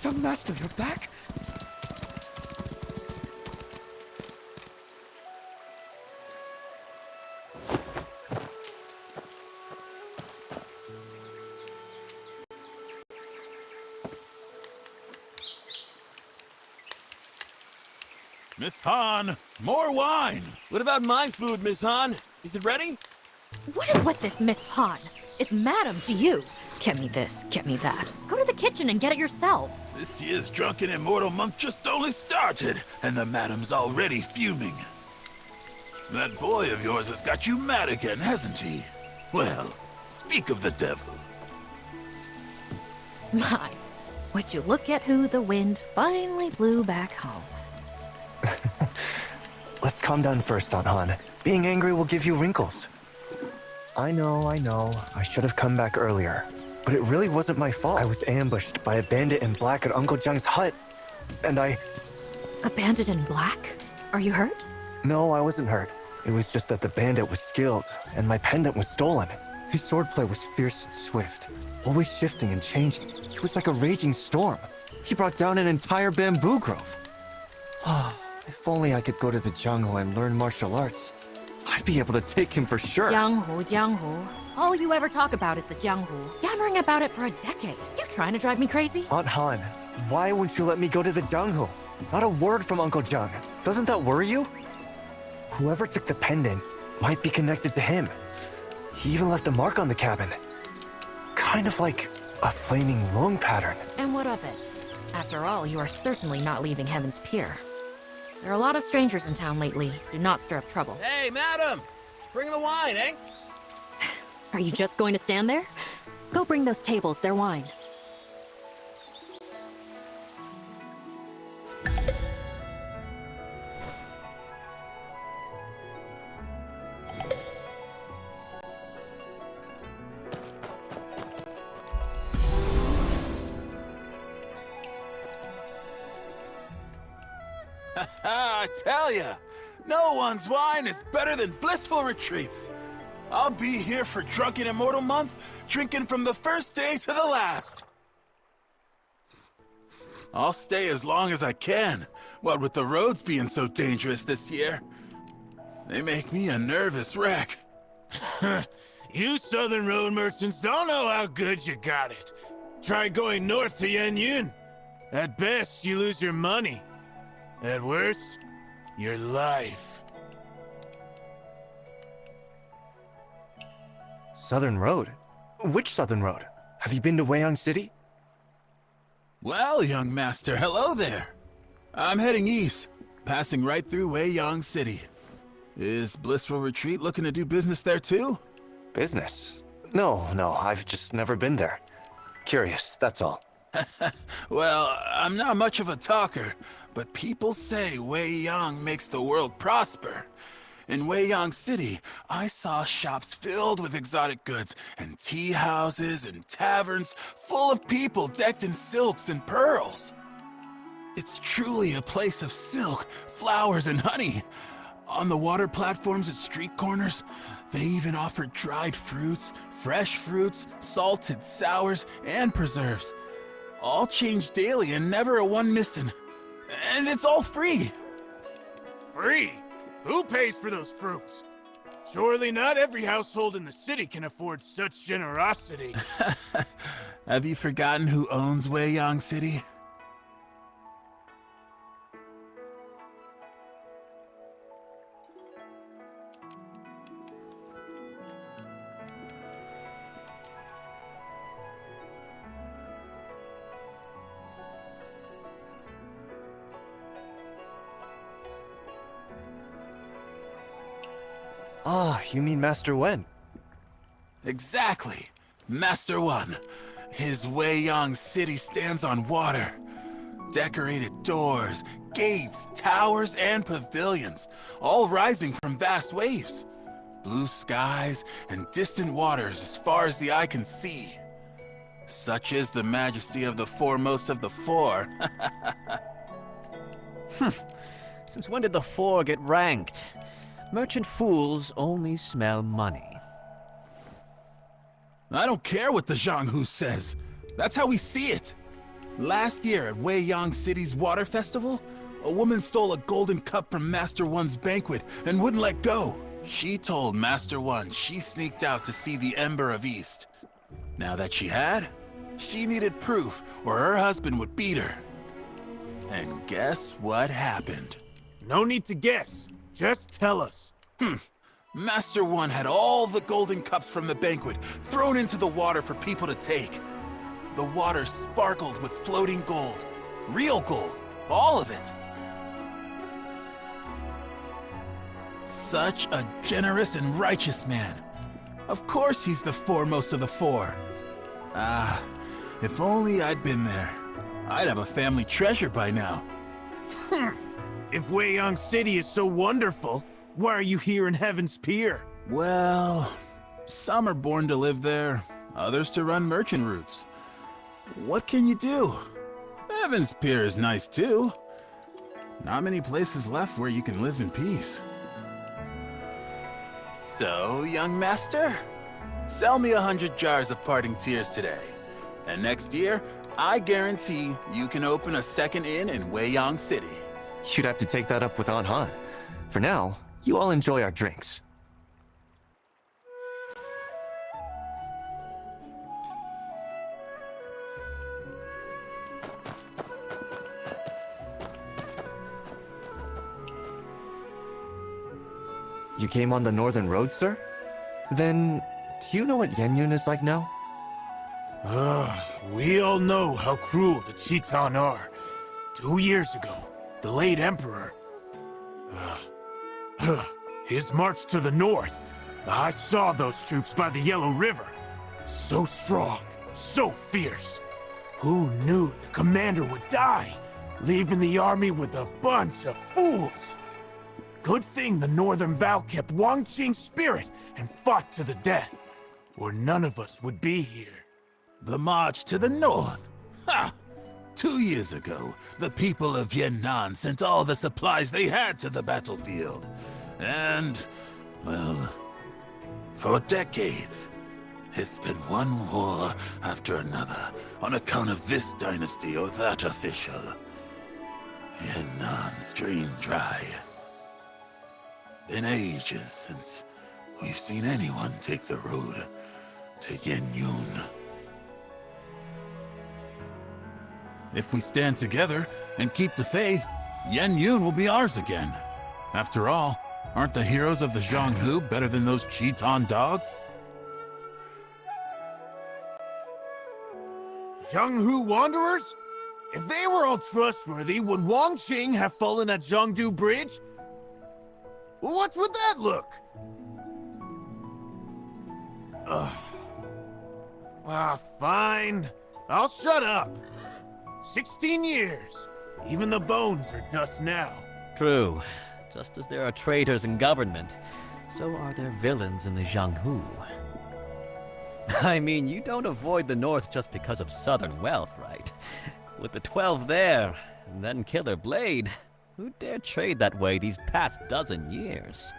Young master, you're back? Miss Han, more wine! What about my food, Miss Han? Is it ready? What is with this, Miss Han? It's madam to you. Get me this, get me that. Go to the kitchen and get it yourselves. This year's Drunken Immortal month just only started, and the madam's already fuming. That boy of yours has got you mad again, hasn't he? Well, speak of the devil. My, would you look at who the wind finally blew back home. Let's calm down first, Aunt Han. Being angry will give you wrinkles. I know. I should have come back earlier. But it really wasn't my fault. I was ambushed by a bandit in black at Uncle Jiang's hut. And I... A bandit in black? Are you hurt? No, I wasn't hurt. It was just that the bandit was skilled, and my pendant was stolen. His swordplay was fierce and swift, always shifting and changing. He was like a raging storm. He brought down an entire bamboo grove. If only I could go to the jungle and learn martial arts. I'd be able to take him for sure. Jianghu. All you ever talk about is the Jianghu. Yammering about it for a decade. You trying to drive me crazy? Aunt Han, why won't you let me go to the jungle? Not a word from Uncle Jiang. Doesn't that worry you? Whoever took the pendant might be connected to him. He even left a mark on the cabin. Kind of like a flaming lung pattern. And what of it? After all, you are certainly not leaving Heaven's Pier. There are a lot of strangers in town lately. Do not stir up trouble. Hey, madam! Bring the wine, eh? Are you just going to stand there? Go bring those tables their wine. I tell ya, no one's wine is better than blissful retreats. I'll be here for Drunken Immortal Month, drinking from the first day to the last. I'll stay as long as I can, what with the roads being so dangerous this year. They make me a nervous wreck. You southern road merchants don't know how good you got it. Try going north to Yanyun. At best, you lose your money. At worst, your life. Southern Road? Which Southern Road? Have you been to Weiyang City? Well, young master, hello there. I'm heading east, passing right through Weiyang City. Is Blissful Retreat looking to do business there too? Business? No, I've just never been there. Curious, that's all. Well, I'm not much of a talker, but people say Weiyang makes the world prosper. In Weiyang City, I saw shops filled with exotic goods, and tea houses and taverns full of people decked in silks and pearls. It's truly a place of silk, flowers, and honey. On the water platforms at street corners, they even offer dried fruits, fresh fruits, salted sours, and preserves. All changed daily and never a one missing. And it's all free. Free? Who pays for those fruits? Surely not every household in the city can afford such generosity. Have you forgotten who owns Weiyang City? Ah, you mean Master Wen? Exactly. Master One. His Weiyang City stands on water. Decorated doors, gates, towers, and pavilions, all rising from vast waves. Blue skies and distant waters as far as the eye can see. Such is the majesty of the foremost of the four. Since when did the four get ranked? Merchant fools only smell money. I don't care what the Zhanghu says. That's how we see it. Last year at Weiyang City's water festival, a woman stole a golden cup from Master One's banquet and wouldn't let go. She told Master One she sneaked out to see the Ember of East. Now that she had, she needed proof or her husband would beat her. And guess what happened? No need to guess. Just tell us. Master One had all the golden cups from the banquet thrown into the water for people to take. The water sparkled with floating gold. Real gold. All of it. Such a generous and righteous man. Of course he's the foremost of the four. Ah, if only I'd been there. I'd have a family treasure by now. If Weiyang City is so wonderful, why are you here in Heaven's Pier? Well, some are born to live there, others to run merchant routes. What can you do? Heaven's Pier is nice too. Not many places left where you can live in peace. So, young master, sell me 100 jars of parting tears today. And next year, I guarantee you can open a second inn in Weiyang City. You'd have to take that up with Aunt Han. For now, you all enjoy our drinks. You came on the Northern Road, sir? Then, do you know what Yenyun is like now? We all know how cruel the Chitan are. 2 years ago, the late Emperor... his march to the north. I saw those troops by the Yellow River. So strong, so fierce. Who knew the commander would die, leaving the army with a bunch of fools? Good thing the Northern Vow kept Wang Qing's spirit and fought to the death, or none of us would be here. The march to the north? Ha! 2 years ago, the people of Yan'an sent all the supplies they had to the battlefield. And, well, for decades, it's been one war after another on account of this dynasty or that official. Yan'an's drained dry. Been ages since we've seen anyone take the road to Yenyun. If we stand together and keep the faith, Yenyun will be ours again. After all, aren't the heroes of the Zhonghu better than those Chitan dogs? Zhonghu Wanderers? If they were all trustworthy, would Wang Qing have fallen at Zhongdu Bridge? Well, what's with that look? Fine. I'll shut up. 16 years. Even the bones are dust now. True. Just as there are traitors in government, so are there villains in the Zhonghu. I mean, you don't avoid the north just because of southern wealth, right? With the 12 there, and then Killer Blade, who dare trade that way these past dozen years?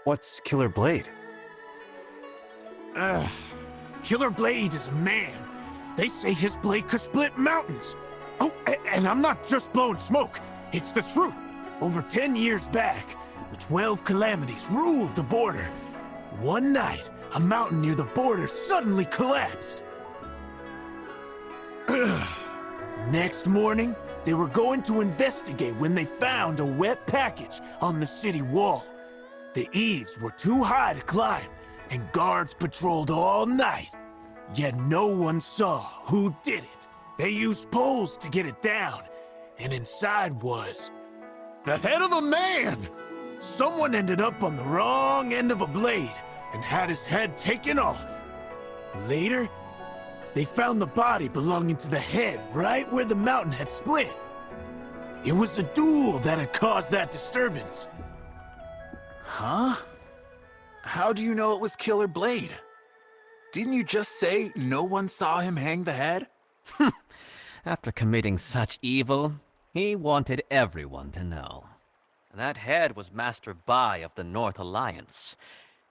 What's Killer Blade? Killer Blade is a man. They say his blade could split mountains. Oh, and I'm not just blowing smoke. It's the truth. Over 10 years back, the 12 calamities ruled the border. One night, a mountain near the border suddenly collapsed. Next morning, they were going to investigate when they found a wet package on the city wall. The eaves were too high to climb, and guards patrolled all night. Yet no one saw who did it. They used poles to get it down, and inside was the head of a man! Someone ended up on the wrong end of a blade and had his head taken off. Later, they found the body belonging to the head right where the mountain had split. It was a duel that had caused that disturbance. Huh? How do you know it was Killer Blade? Didn't you just say no one saw him hang the head? After committing such evil, he wanted everyone to know. That head was Master Bai of the North Alliance.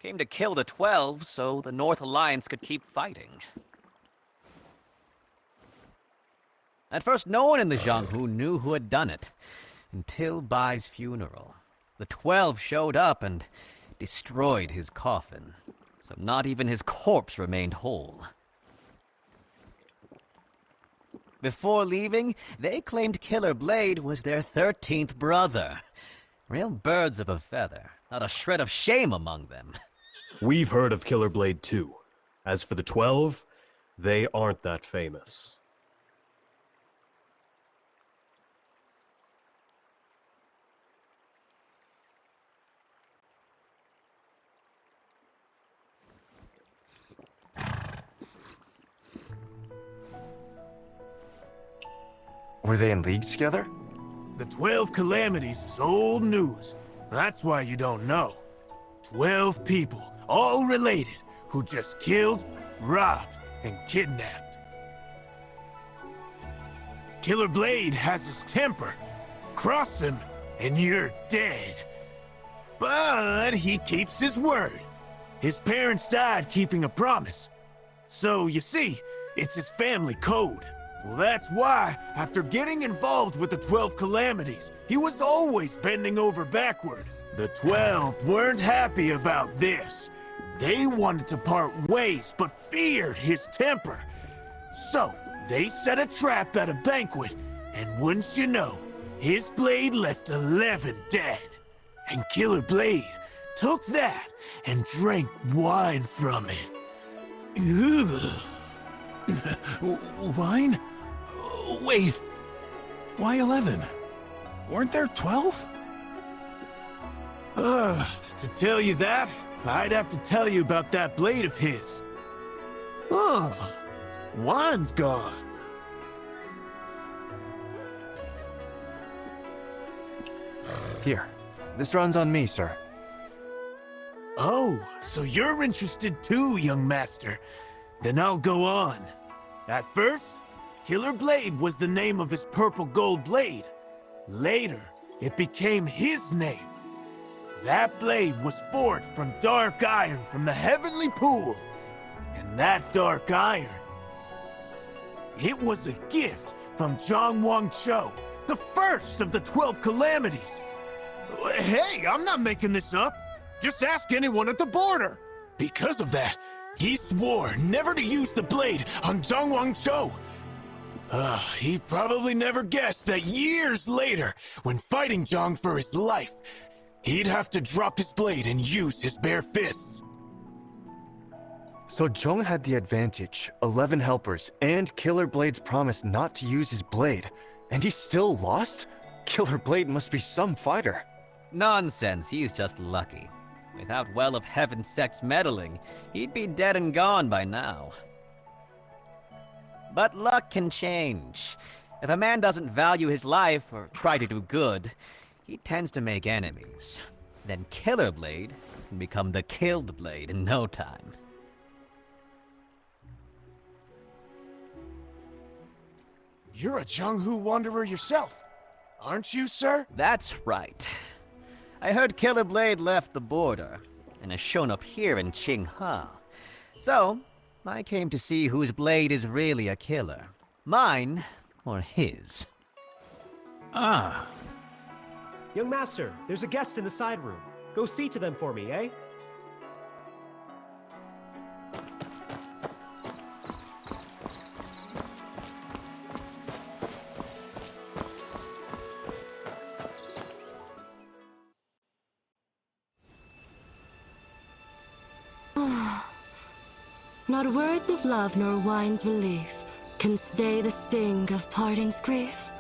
Came to kill the 12 so the North Alliance could keep fighting. At first, no one in the Jianghu knew who had done it, until Bai's funeral. The 12 showed up and destroyed his coffin, so not even his corpse remained whole. Before leaving, they claimed Killer Blade was their 13th brother. Real birds of a feather, not a shred of shame among them. We've heard of Killer Blade too. As for the 12, they aren't that famous. Were they in league together? The 12 Calamities is old news. That's why you don't know. 12 people, all related, who just killed, robbed, and kidnapped. Killer Blade has his temper. Cross him, and you're dead. But he keeps his word. His parents died keeping a promise. So, you see, it's his family code. Well, that's why, after getting involved with the 12 Calamities, he was always bending over backward. The 12 weren't happy about this. They wanted to part ways, but feared his temper. So, they set a trap at a banquet, and wouldn't you know, his blade left 11 dead. And Killer Blade took that and drank wine from it. Ugh. Wine? Wait, why 11? Weren't there 12? To tell you that, I'd have to tell you about that blade of his. Wine's gone. Here, this runs on me, sir. Oh, so you're interested too, young master. Then I'll go on. At first, Killer Blade was the name of his purple gold blade. Later, it became his name. That blade was forged from dark iron from the heavenly pool. And that dark iron, it was a gift from Zhang Wangchou, the first of the 12 Calamities. Hey, I'm not making this up. Just ask anyone at the border. Because of that, he swore never to use the blade on Zhang Wangchou. He probably never guessed that years later, when fighting Zhang for his life, he'd have to drop his blade and use his bare fists. So Zhong had the advantage, 11 helpers, and Killer Blade's promise not to use his blade, and he still lost? Killer Blade must be some fighter. Nonsense, he's just lucky. Without Well of Heaven Sect's meddling, he'd be dead and gone by now. But luck can change. If a man doesn't value his life or try to do good, he tends to make enemies. Then Killer Blade can become the Killed Blade in no time. You're a Jianghu wanderer yourself, aren't you, sir? That's right. I heard Killer Blade left the border and has shown up here in Qinghe. So, I came to see whose blade is really a killer. Mine or his. Ah, Young master, there's a guest in the side room. Go see to them for me, eh? Not words of love nor wine's relief can stay the sting of parting's grief.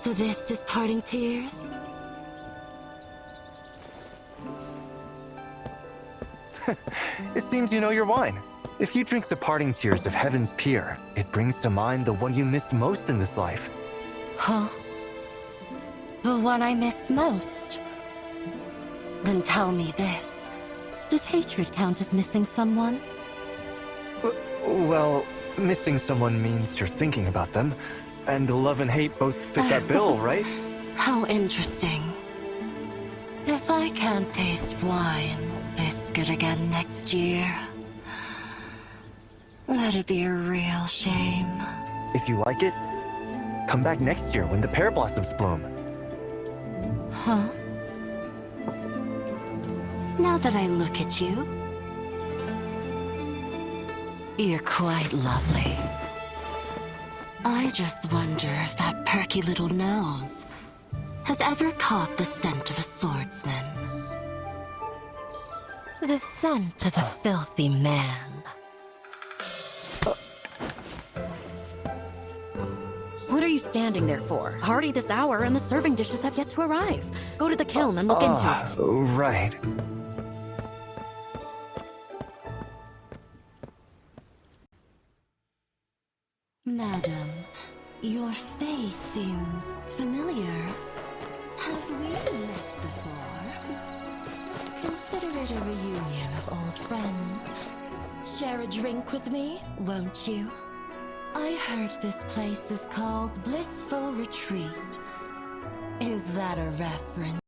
So this is parting tears? It seems you know your wine. If you drink the parting tears of Heaven's Pier, it brings to mind the one you missed most in this life. Huh? The one I miss most? Then tell me this. Does hatred count as missing someone? Well, missing someone means you're thinking about them, and love and hate both fit that bill, right? How interesting. If I can't taste wine this good again next year, that'd be a real shame. If you like it, come back next year when the pear blossoms bloom. Huh? Now that I look at you, you're quite lovely. I just wonder if that perky little nose has ever caught the scent of a swordsman. The scent of a filthy man. What are you standing there for? Already this hour and the serving dishes have yet to arrive. Go to the kiln and look into it. Right. Madam, your face seems familiar. Have we met before? Consider it a reunion of old friends. Share a drink with me, won't you? I heard this place is called Blissful Retreat. Is that a reference